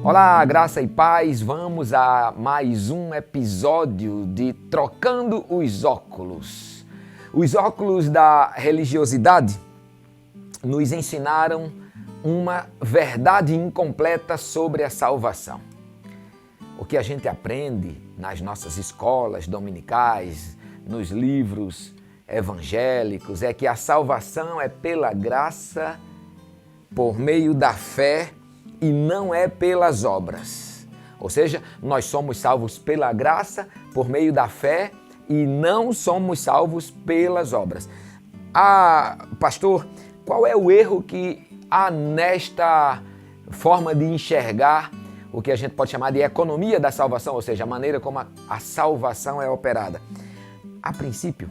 Olá, graça e paz, vamos a mais um episódio de Trocando os Óculos. Os óculos da religiosidade nos ensinaram uma verdade incompleta sobre a salvação. O que a gente aprende nas nossas escolas dominicais, nos livros evangélicos, é que a salvação é pela graça, por meio da fé, e não é pelas obras. Ou seja, nós somos salvos pela graça, por meio da fé, e não somos salvos pelas obras. Pastor, qual é o erro que há nesta forma de enxergar o que a gente pode chamar de economia da salvação, ou seja, a maneira como a salvação é operada? A princípio,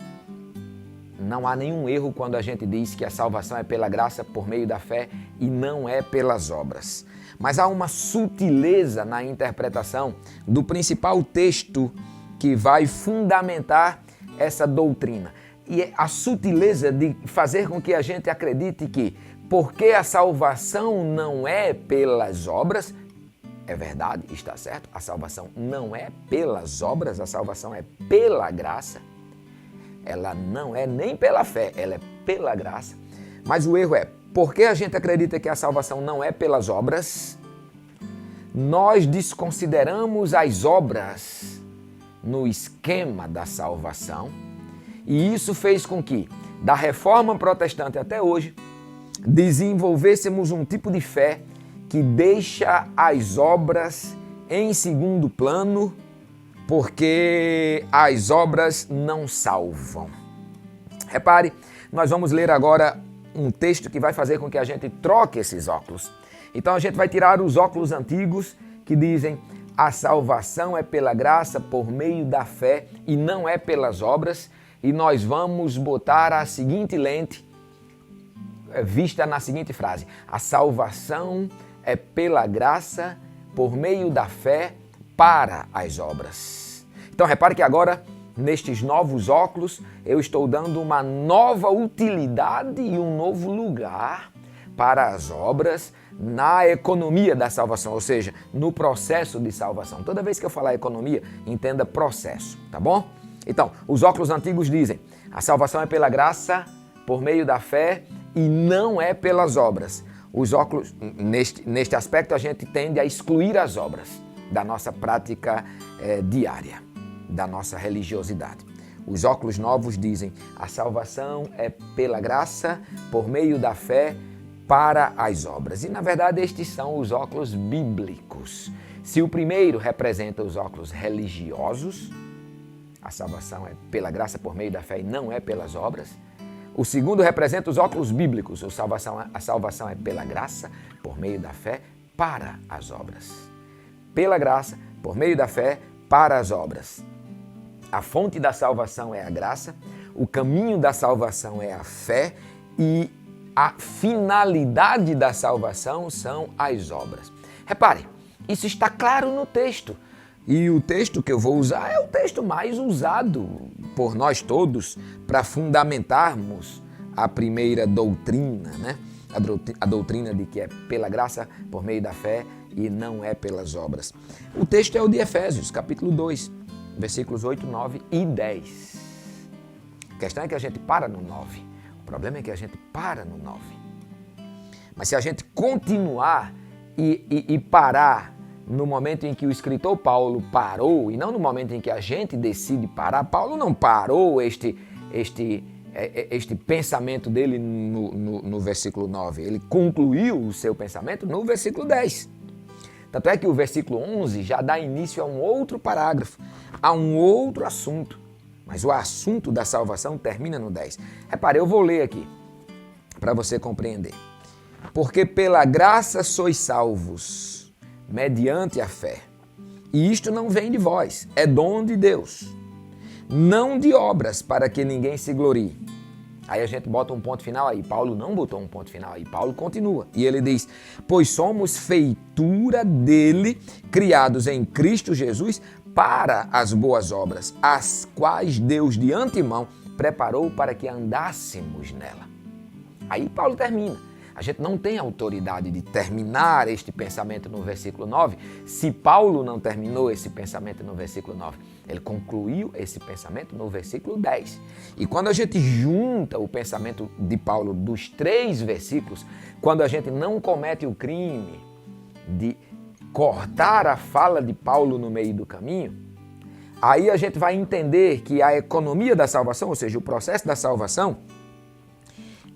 não há nenhum erro quando a gente diz que a salvação é pela graça, por meio da fé, e não é pelas obras. Mas há uma sutileza na interpretação do principal texto que vai fundamentar essa doutrina. E é a sutileza de fazer com que a gente acredite que, porque a salvação não é pelas obras, é verdade, está certo, a salvação não é pelas obras, a salvação é pela graça. Ela não é nem pela fé, ela é pela graça. Mas o erro é, porque a gente acredita que a salvação não é pelas obras, nós desconsideramos as obras no esquema da salvação, e isso fez com que, da reforma protestante até hoje, desenvolvêssemos um tipo de fé que deixa as obras em segundo plano, porque as obras não salvam. Repare, nós vamos ler agora um texto que vai fazer com que a gente troque esses óculos. Então a gente vai tirar os óculos antigos que dizem a salvação é pela graça por meio da fé e não é pelas obras, e nós vamos botar a seguinte lente vista na seguinte frase: a salvação é pela graça por meio da fé para as obras. Então repare que agora, nestes novos óculos, eu estou dando uma nova utilidade e um novo lugar para as obras na economia da salvação, ou seja, no processo de salvação. Toda vez que eu falar economia, entenda processo, tá bom? Então, os óculos antigos dizem: a salvação é pela graça, por meio da fé e não é pelas obras. Os óculos, neste aspecto, a gente tende a excluir as obras da nossa prática diária, da nossa religiosidade. Os óculos novos dizem: a salvação é pela graça, por meio da fé, para as obras. E, na verdade, estes são os óculos bíblicos. Se o primeiro representa os óculos religiosos, a salvação é pela graça, por meio da fé e não é pelas obras. O segundo representa os óculos bíblicos. A salvação é pela graça, por meio da fé, para as obras. Pela graça, por meio da fé, para as obras. A fonte da salvação é a graça, o caminho da salvação é a fé e a finalidade da salvação são as obras. Repare, isso está claro no texto. E o texto que eu vou usar é o texto mais usado por nós todos para fundamentarmos a primeira doutrina, né? A doutrina de que é pela graça, por meio da fé e não é pelas obras. O texto é o de Efésios, capítulo 2, versículos 8, 9 e 10. A questão é que a gente para no 9. O problema é que a gente para no 9. Mas se a gente continuar e parar no momento em que o escritor Paulo parou, e não no momento em que a gente decide parar, Paulo não parou este pensamento dele no versículo 9. Ele concluiu o seu pensamento no versículo 10. Tanto é que o versículo 11 já dá início a um outro parágrafo, a um outro assunto. Mas o assunto da salvação termina no 10. Repare, eu vou ler aqui, para você compreender. Porque pela graça sois salvos, mediante a fé. E isto não vem de vós, é dom de Deus. Não de obras, para que ninguém se glorie. Aí a gente bota um ponto final aí. Paulo não botou um ponto final aí. Paulo continua. E ele diz, pois somos feitura dele, criados em Cristo Jesus, para as boas obras, as quais Deus de antemão preparou para que andássemos nela. Aí Paulo termina. A gente não tem autoridade de terminar este pensamento no versículo 9, se Paulo não terminou esse pensamento no versículo 9. Ele concluiu esse pensamento no versículo 10. E quando a gente junta o pensamento de Paulo dos 3 versículos, quando a gente não comete o crime de cortar a fala de Paulo no meio do caminho, aí a gente vai entender que a economia da salvação, ou seja, o processo da salvação,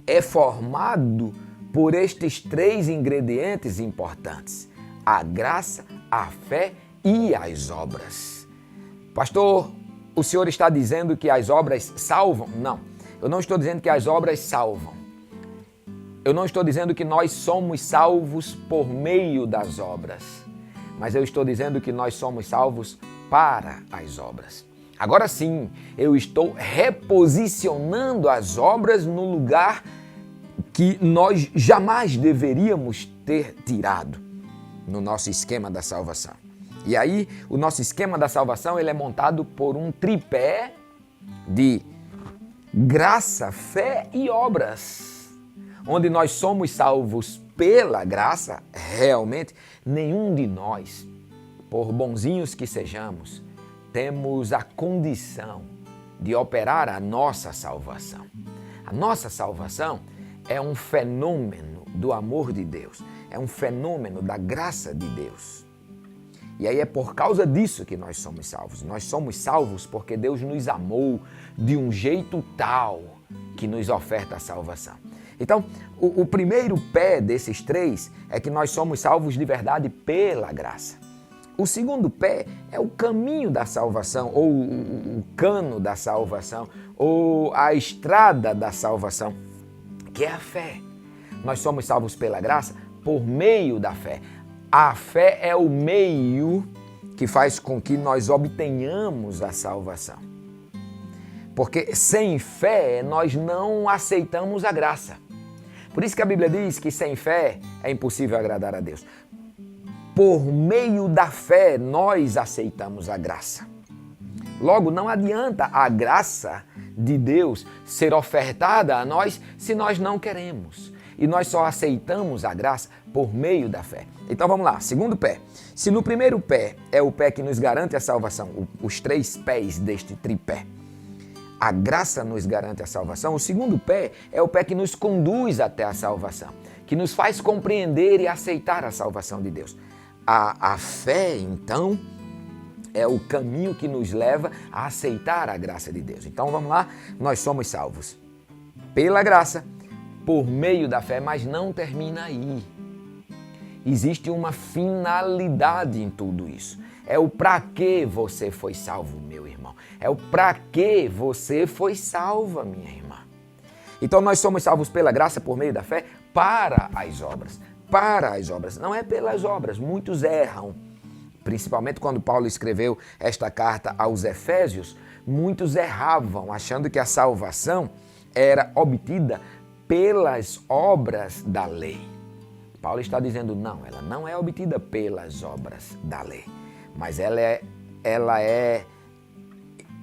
é formado por estes 3 ingredientes importantes: a graça, a fé e as obras. Pastor, o senhor está dizendo que as obras salvam? Não, eu não estou dizendo que as obras salvam. Eu não estou dizendo que nós somos salvos por meio das obras, mas eu estou dizendo que nós somos salvos para as obras. Agora sim, eu estou reposicionando as obras no lugar que nós jamais deveríamos ter tirado no nosso esquema da salvação. E aí, o nosso esquema da salvação ele é montado por um tripé de graça, fé e obras. Onde nós somos salvos pela graça, realmente, nenhum de nós, por bonzinhos que sejamos, temos a condição de operar a nossa salvação. A nossa salvação é um fenômeno do amor de Deus, é um fenômeno da graça de Deus. E aí é por causa disso que nós somos salvos. Nós somos salvos porque Deus nos amou de um jeito tal que nos oferta a salvação. Então, o primeiro pé desses 3 é que nós somos salvos de verdade pela graça. O segundo pé é o caminho da salvação, ou o cano da salvação, ou a estrada da salvação, que é a fé. Nós somos salvos pela graça por meio da fé. A fé é o meio que faz com que nós obtenhamos a salvação. Porque sem fé nós não aceitamos a graça. Por isso que a Bíblia diz que sem fé é impossível agradar a Deus. Por meio da fé nós aceitamos a graça. Logo, não adianta a graça de Deus ser ofertada a nós se nós não queremos. E nós só aceitamos a graça por meio da fé. Então vamos lá, segundo pé. Se no primeiro pé é o pé que nos garante a salvação, os 3 pés deste tripé, a graça nos garante a salvação, o segundo pé é o pé que nos conduz até a salvação, que nos faz compreender e aceitar a salvação de Deus. A fé, então, é o caminho que nos leva a aceitar a graça de Deus. Então vamos lá, nós somos salvos pela graça, por meio da fé, mas não termina aí. Existe uma finalidade em tudo isso. É o para que você foi salvo, meu irmão. É o para que você foi salva, minha irmã. Então nós somos salvos pela graça, por meio da fé, para as obras. Para as obras, não é pelas obras. Muitos erram. Principalmente quando Paulo escreveu esta carta aos Efésios, muitos erravam, achando que a salvação era obtida pelas obras da lei. Paulo está dizendo, não, ela não é obtida pelas obras da lei, mas ela é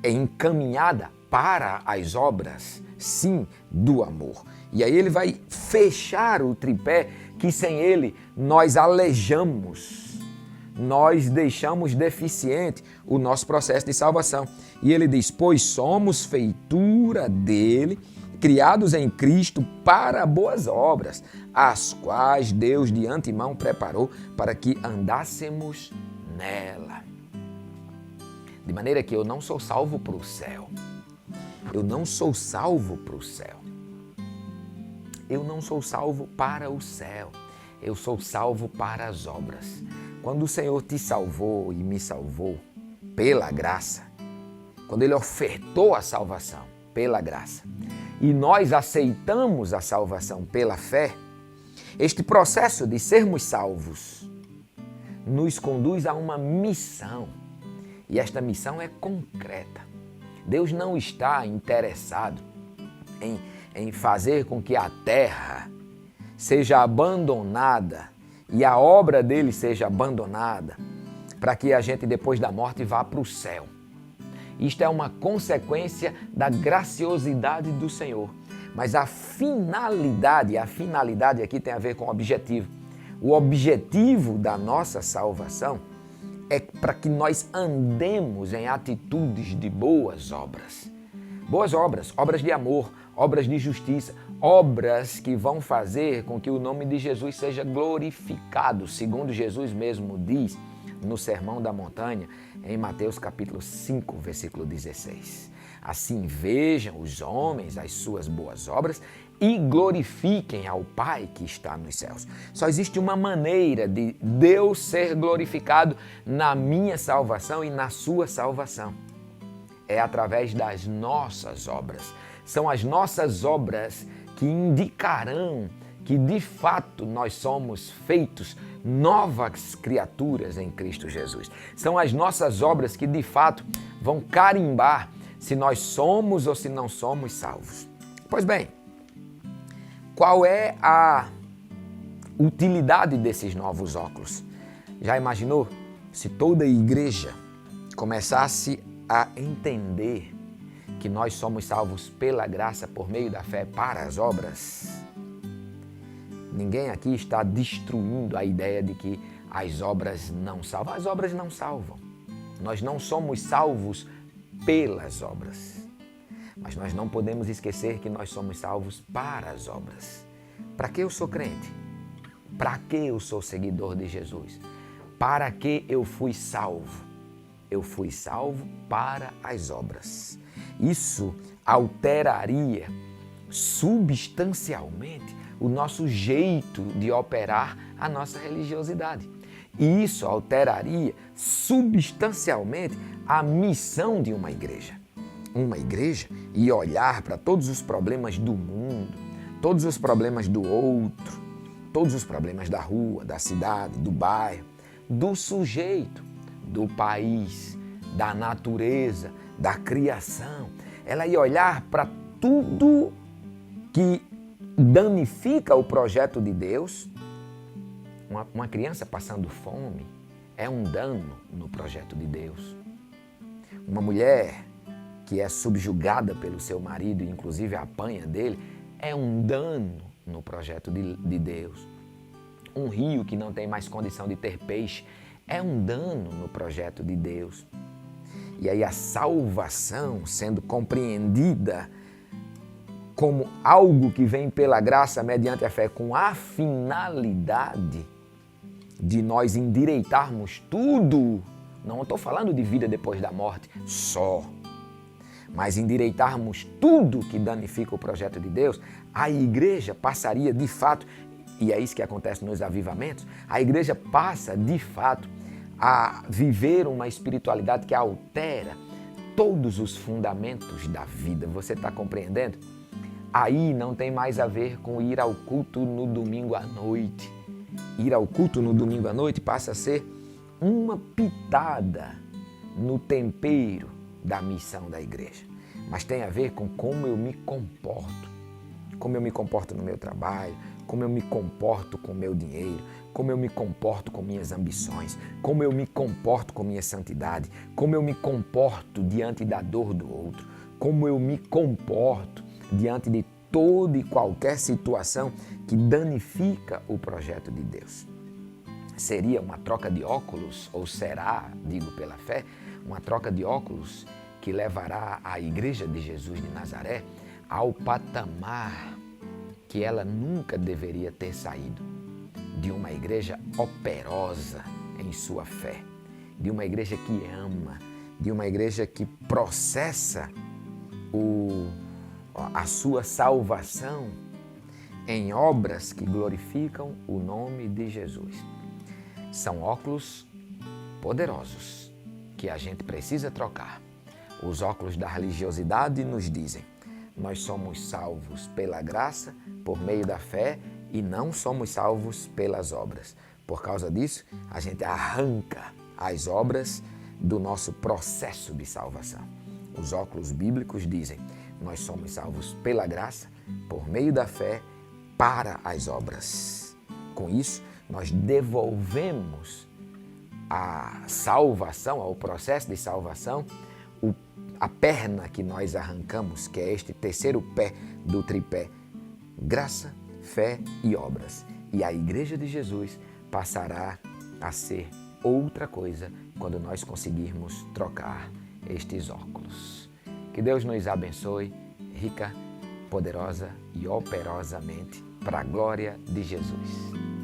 encaminhada para as obras, sim, do amor. E aí ele vai fechar o tripé que sem ele nós alejamos, nós deixamos deficiente o nosso processo de salvação. E ele diz, pois somos feitura dele, criados em Cristo para boas obras, as quais Deus de antemão preparou para que andássemos nela. De maneira que eu não sou salvo para o céu. Eu não sou salvo para o céu. Eu não sou salvo para o céu. Eu sou salvo para as obras. Quando o Senhor te salvou e me salvou pela graça, quando Ele ofertou a salvação pela graça, e nós aceitamos a salvação pela fé, este processo de sermos salvos nos conduz a uma missão. E esta missão é concreta. Deus não está interessado em fazer com que a terra seja abandonada e a obra dele seja abandonada, para que a gente depois da morte vá para o céu. Isto é uma consequência da graciosidade do Senhor. Mas a finalidade aqui tem a ver com o objetivo. O objetivo da nossa salvação é para que nós andemos em atitudes de boas obras. Boas obras, obras de amor, obras de justiça, obras que vão fazer com que o nome de Jesus seja glorificado, segundo Jesus mesmo diz no Sermão da Montanha, em Mateus capítulo 5, versículo 16. Assim vejam os homens as suas boas obras e glorifiquem ao Pai que está nos céus. Só existe uma maneira de Deus ser glorificado na minha salvação e na sua salvação. É através das nossas obras. São as nossas obras que indicarão que de fato nós somos feitos novas criaturas em Cristo Jesus. São as nossas obras que de fato vão carimbar se nós somos ou se não somos salvos. Pois bem, qual é a utilidade desses novos óculos? Já imaginou se toda a igreja começasse a entender que nós somos salvos pela graça por meio da fé para as obras? Ninguém aqui está destruindo a ideia de que as obras não salvam. As obras não salvam. Nós não somos salvos pelas obras. Mas nós não podemos esquecer que nós somos salvos para as obras. Para que eu sou crente? Para que eu sou seguidor de Jesus? Para que eu fui salvo? Eu fui salvo para as obras. Isso alteraria substancialmente o nosso jeito de operar a nossa religiosidade. E isso alteraria substancialmente a missão de uma igreja. Uma igreja ia olhar para todos os problemas do mundo, todos os problemas do outro, todos os problemas da rua, da cidade, do bairro, do sujeito, do país, da natureza, da criação. Ela ia olhar para tudo que danifica o projeto de Deus. Uma criança passando fome é um dano no projeto de Deus. Uma mulher que é subjugada pelo seu marido e inclusive apanha dele é um dano no projeto de Deus. Um rio que não tem mais condição de ter peixe é um dano no projeto de Deus. E aí a salvação sendo compreendida como algo que vem pela graça mediante a fé, com a finalidade de nós endireitarmos tudo. Não estou falando de vida depois da morte só, mas endireitarmos tudo que danifica o projeto de Deus. A igreja passaria de fato, e é isso que acontece nos avivamentos, a igreja passa de fato a viver uma espiritualidade que altera todos os fundamentos da vida. Você está compreendendo? Aí não tem mais a ver com ir ao culto no domingo à noite. Ir ao culto no domingo à noite passa a ser uma pitada no tempero da missão da igreja. Mas tem a ver com como eu me comporto. Como eu me comporto no meu trabalho, como eu me comporto com o meu dinheiro, como eu me comporto com minhas ambições, como eu me comporto com minha santidade, como eu me comporto diante da dor do outro, como eu me comporto diante de toda e qualquer situação que danifica o projeto de Deus. Seria uma troca de óculos, ou será, digo pela fé, uma troca de óculos que levará a Igreja de Jesus de Nazaré ao patamar que ela nunca deveria ter saído, de uma igreja operosa em sua fé, de uma igreja que ama, de uma igreja que processa a sua salvação em obras que glorificam o nome de Jesus. São óculos poderosos que a gente precisa trocar. Os óculos da religiosidade nos dizem: nós somos salvos pela graça, por meio da fé, e não somos salvos pelas obras. Por causa disso, a gente arranca as obras do nosso processo de salvação. Os óculos bíblicos dizem: nós somos salvos pela graça, por meio da fé, para as obras. Com isso, nós devolvemos a salvação, ao processo de salvação, a perna que nós arrancamos, que é este terceiro pé do tripé, graça, fé e obras. E a Igreja de Jesus passará a ser outra coisa quando nós conseguirmos trocar estes óculos. Que Deus nos abençoe, rica, poderosa e operosamente, para a glória de Jesus.